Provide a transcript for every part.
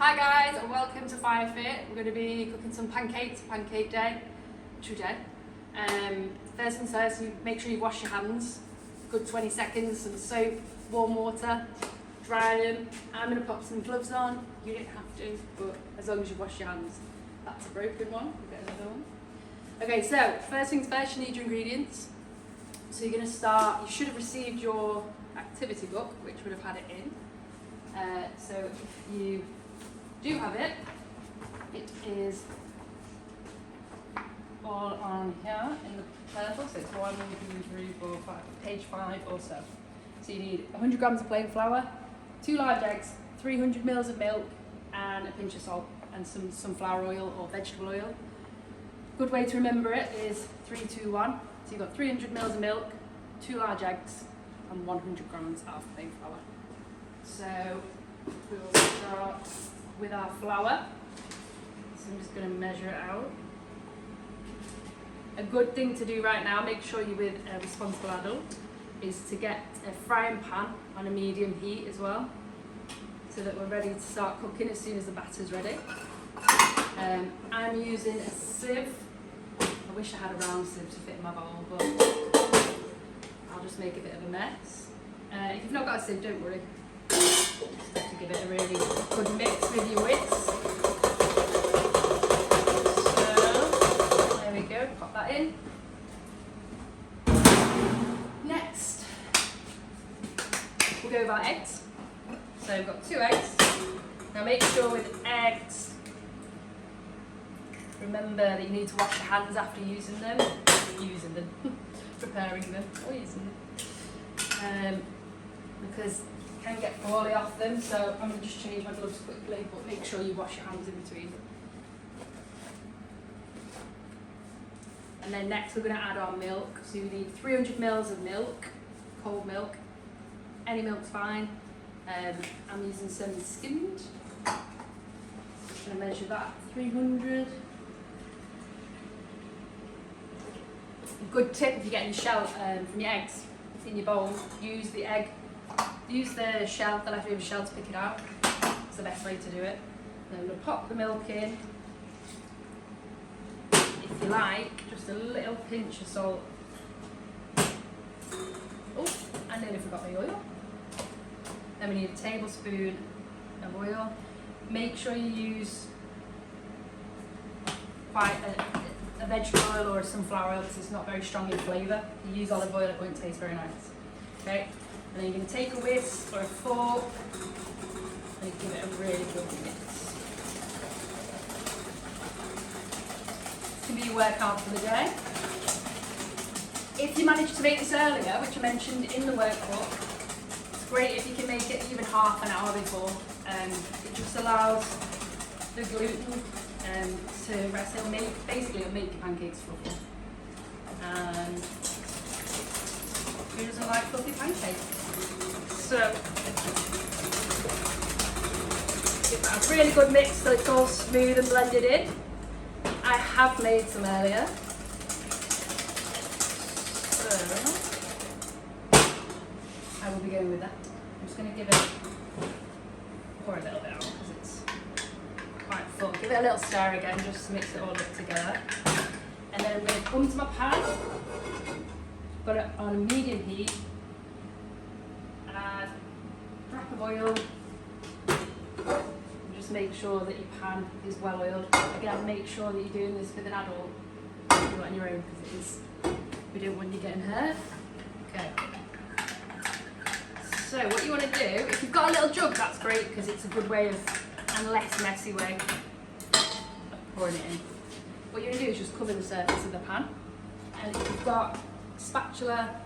Hi guys, and welcome to Fire Fit. We're going to be cooking some pancakes, pancake day, today. First things first, you make sure you wash your hands. Good 20 seconds, some soap, warm water, dry them. I'm going to pop some gloves on. You don't have to, but as long as you wash your hands. That's a broken one. We'll get another one. Okay, so first things first, you need your ingredients. So you're going to start, you should have received your activity book, which would have had it in. So if you do have it, it is all on here in the purple, so it's 1, 2, 3, 4, 5, page 5 or so. So you need 100 grams of plain flour, 2 large eggs, 300 mils of milk, and a pinch of salt, and some sunflower oil or vegetable oil. Good way to remember it is 3, 2, 1. So you've got 300 mils of milk, 2 large eggs, and 100 grams of plain flour. So we'll start with our flour. So I'm just going to measure it out. A good thing to do right now, make sure you're with a responsible adult, is to get a frying pan on a medium heat as well, so that we're ready to start cooking as soon as the batter's ready. I'm using a sieve. I wish I had a round sieve to fit in my bowl, but I'll just make a bit of a mess. If you've not got a sieve, don't worry. Just have to give it a really good mix with your whisk. So, there we go, pop that in. Next, we'll go with our eggs. So we've got 2 eggs. Now make sure with eggs, remember that you need to wash your hands after using them, preparing them, or using them. Because you can get oily off them, so I'm going to just change my gloves quickly, but make sure you wash your hands in between. And then next we're going to add our milk. So we need 300 mils of milk, cold milk. Any milk's fine. I'm using some skimmed. I'm going to measure that, 300. A good tip if you're getting shell from your eggs in your bowl, use the shell, the leftover shell, to pick it out. It's the best way to do it. Then I'm going to pop the milk in. If you like, just a little pinch of salt. Oh, I nearly forgot the oil. Then we need a tablespoon of oil. Make sure you use quite a vegetable oil or a sunflower oil, because it's not very strong in flavour. If you use olive oil, it won't taste very nice. Okay, and then you're going to take a whisk or a fork and give it a really good mix. This can be your workout for the day. If you manage to make this earlier, which I mentioned in the workbook, it's great if you can make it even half an hour before. It just allows the gluten to rest. It'll make your pancakes fluffy. And who doesn't like fluffy pancakes? So give that a really good mix so it's all smooth and blended in. I have made some earlier. So I will be going with that. I'm just going to give it, pour a little bit out because it's quite full. Give it a little stir again just to mix it all up together. And then I'm going to come to my pan. Got it on a medium heat. Add a drop of oil. And just make sure that your pan is well oiled. Again, make sure that you're doing this with an adult, not on your own, because we don't want you getting hurt. Okay. So what you want to do, if you've got a little jug, that's great, because it's a good way of, and less messy way of pouring it in. What you're going to do is just cover the surface of the pan. And if you've got a spatula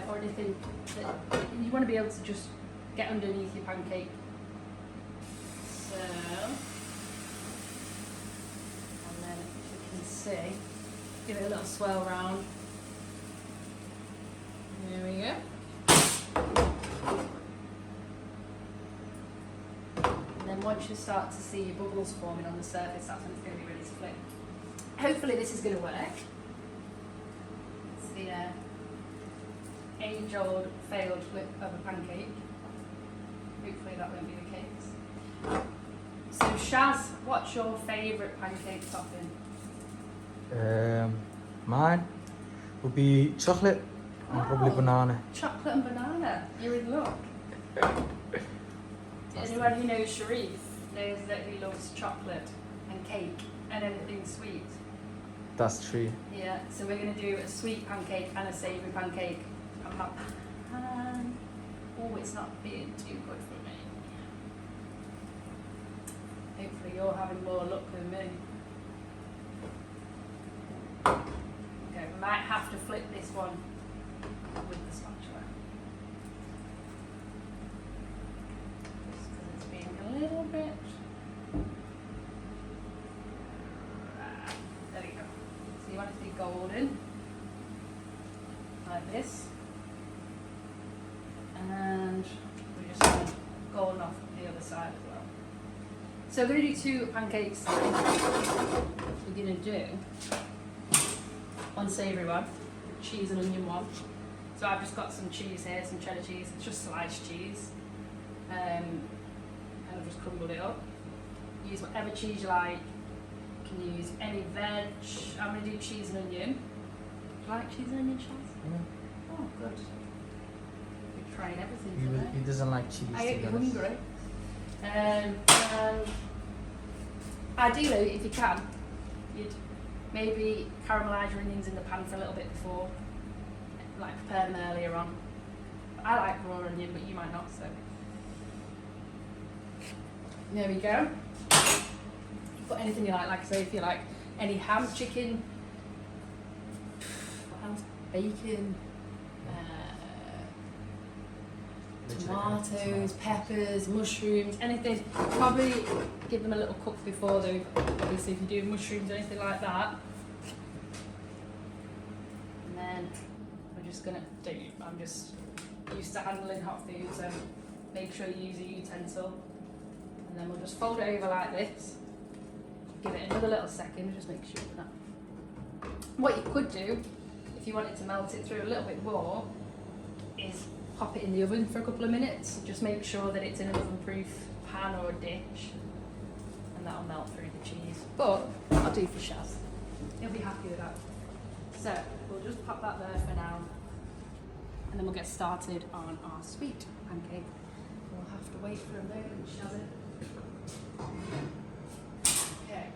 or anything, you want to be able to just get underneath your pancake. So, and then if you can see, give it a little swirl round. There we go. And then once you start to see your bubbles forming on the surface, that's when it's going to be ready to flip. Hopefully this is going to work. It's the age-old failed flip of a pancake. Hopefully that won't be the case. Shaz, what's your favourite pancake topping? Mine would be chocolate and probably banana. Chocolate and banana. You're in luck. Anyone who knows Sharif knows that he loves chocolate and cake and anything sweet. That's true. Yeah, so we're going to do a sweet pancake and a savoury pancake. I'm not... oh, it's not being too good for me. Hopefully you're having more luck than me. Okay, we might have to flip this one with the spatula. Just because it's being a little bit... there we go. So you want it to be golden, like this. And we're just going to golden off the other side as well. So we're going to do 2 pancakes today. We're going to do one savoury one, cheese and onion one. So I've just got some cheese here, some cheddar cheese, it's just sliced cheese. And I've just crumbled it up. Use whatever cheese you like. You can use any veg. I'm going to do cheese and onion. Do you like cheese and onion, Chaz? Yeah. Oh, good. We're trying everything He today. doesn't like cheese. I get to be honest. hungry. And ideally, if you can, you'd maybe caramelise your onions in the pan for a little bit before, like prepare them earlier on. I like raw onion, but you might not, so. There we go. Put anything you like I say, if you like any ham, chicken, what else? Bacon, tomatoes, peppers, mushrooms, anything. Probably give them a little cook before though, obviously if you do mushrooms or anything like that. And then we're just gonna do, I'm just used to handling hot food, so make sure you use a utensil. And then we'll just fold it over like this. Give it another little second, just make sure that. What you could do, if you wanted to melt it through a little bit more, is pop it in the oven for a couple of minutes. Just make sure that it's in an oven-proof pan or a dish, and that'll melt through the cheese. But I'll do for Shaz. He'll be happy with that. So we'll just pop that there for now, and then we'll get started on our sweet pancake. We'll have to wait for a moment, Shaz. Okay.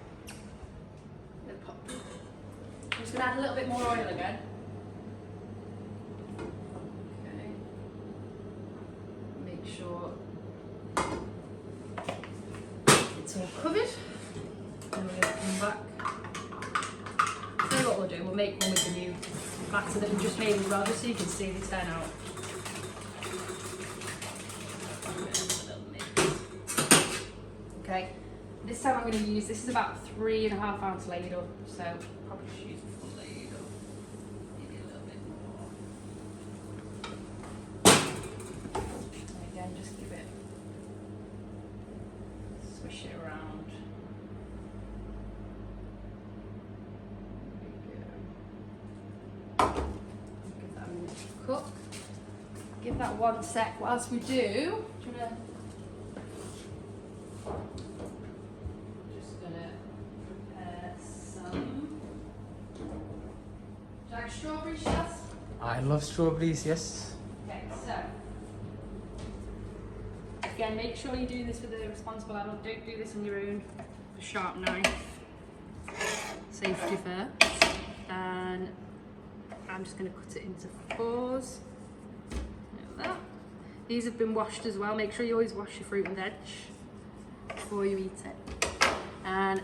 I'm just going to add a little bit more oil again. Sure it's all covered, and we're going to come back. So what we'll do, we'll make one with the new batter that we just made as well, just so you can see the turn out. Okay, this time I'm going to use, this is about 3.5 ounce ladle, so probably just use a full ladle, maybe a little bit more. Again, just give it, swish it around. Give that a minute to cook. Give that 1 sec. Whilst we do you wanna, just gonna prepare some. Do you like strawberries, Shaz? I love strawberries, yes. Okay, so. Again, make sure you do this with a responsible adult. Don't do this on your own. A sharp knife. Safety first. And I'm just going to cut it into 4s. Like that. These have been washed as well. Make sure you always wash your fruit and veg before you eat it. And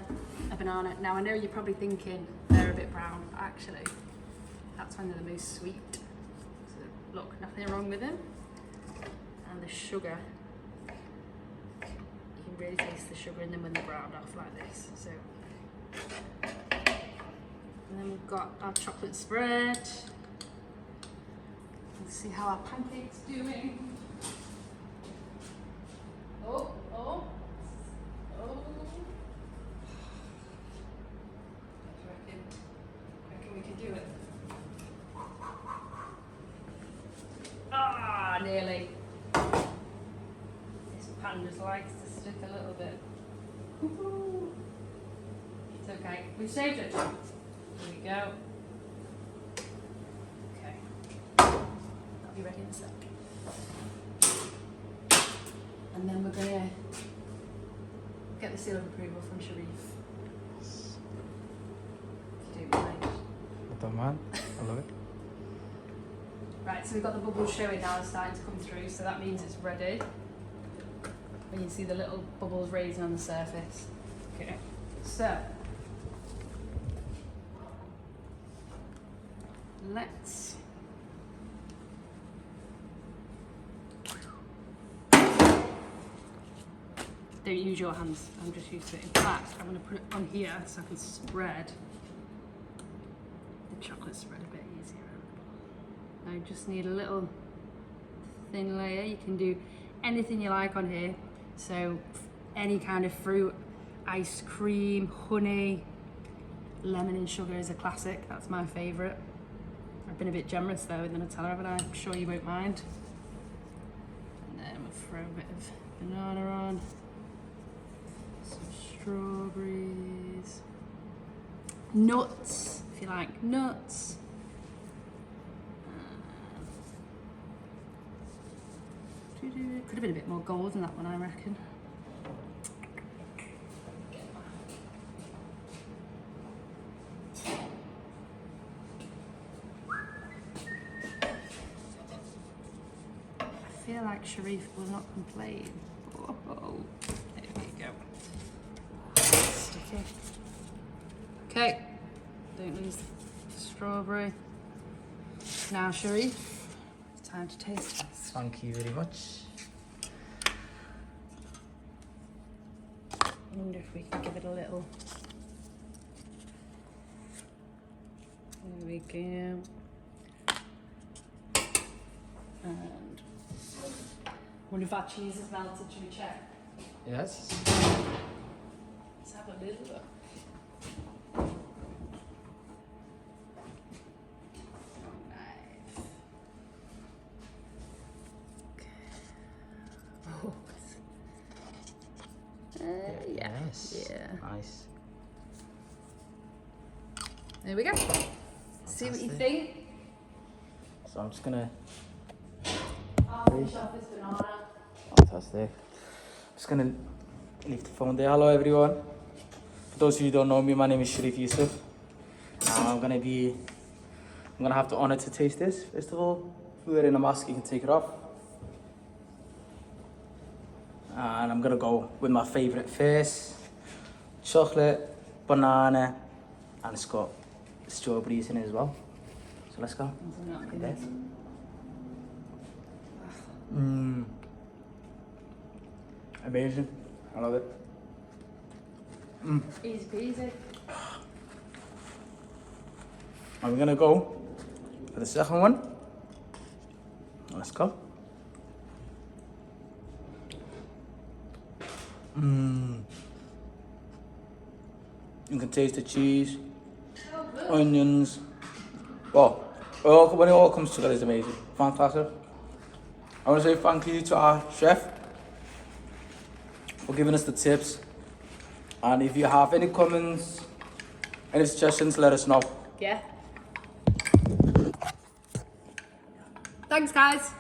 a banana. Now I know you're probably thinking they're a bit brown, but actually that's when they're the most sweet. So look, nothing wrong with them. And the sugar. Really taste the sugar in them when they're browned off like this. So, and then we've got our chocolate spread. Let's see how our pancake's doing. Oh, oh, oh. I reckon we can do it. Ah, nearly. This pan just likes to stick a little bit. We saved it. Here we go. Okay. That'll be ready in a sec. And then we're gonna get the seal of approval from Sharif. If you don't mind. I don't mind. I love it. Right, so we've got the bubbles showing now, it's starting to come through, so that means it's ready. And you see the little bubbles raising on the surface. Okay, so let's don't use your hands, I'm just used to it. In fact, I'm going to put it on here so I can spread the chocolate spread a bit easier. I just need a little thin layer. You can do anything you like on here. So any kind of fruit, ice cream, honey, lemon and sugar is a classic. That's my favourite. I've been a bit generous though with the Nutella, but I'm sure you won't mind. And then we'll throw a bit of banana on, some strawberries, nuts, if you like nuts. Could have been a bit more gold than that one, I reckon. I feel like Sharif will not complain. Oh, there we go. Sticky. Okay, don't lose the strawberry. Now, Sharif, it's time to taste test. Thank you very much. I wonder if we can give it a little. There we go. And I wonder if our cheese is melted. Should we check? Yes. Let's have a little look. Yes. Yeah. Nice. There we go. See what you Fantastic. think. So I'm just gonna. I'll finish off this banana. Fantastic. Just gonna leave the phone there. Hello everyone. For those of you who don't know me, my name is Sharif Yusuf. I'm gonna have the honor to taste this. First of all, if you're wearing a mask, you can take it off. And I'm gonna go with my favorite first. Chocolate, banana, and it's got strawberries in it as well. So let's go. Okay. Amazing. I love it. Easy peasy. And we're gonna go for the second one. Let's go. You can taste the cheese, onions. Well, when it all comes together, it's amazing. Fantastic. I want to say thank you to our chef for giving us the tips. And if you have any comments, any suggestions, let us know. Yeah. Thanks, guys.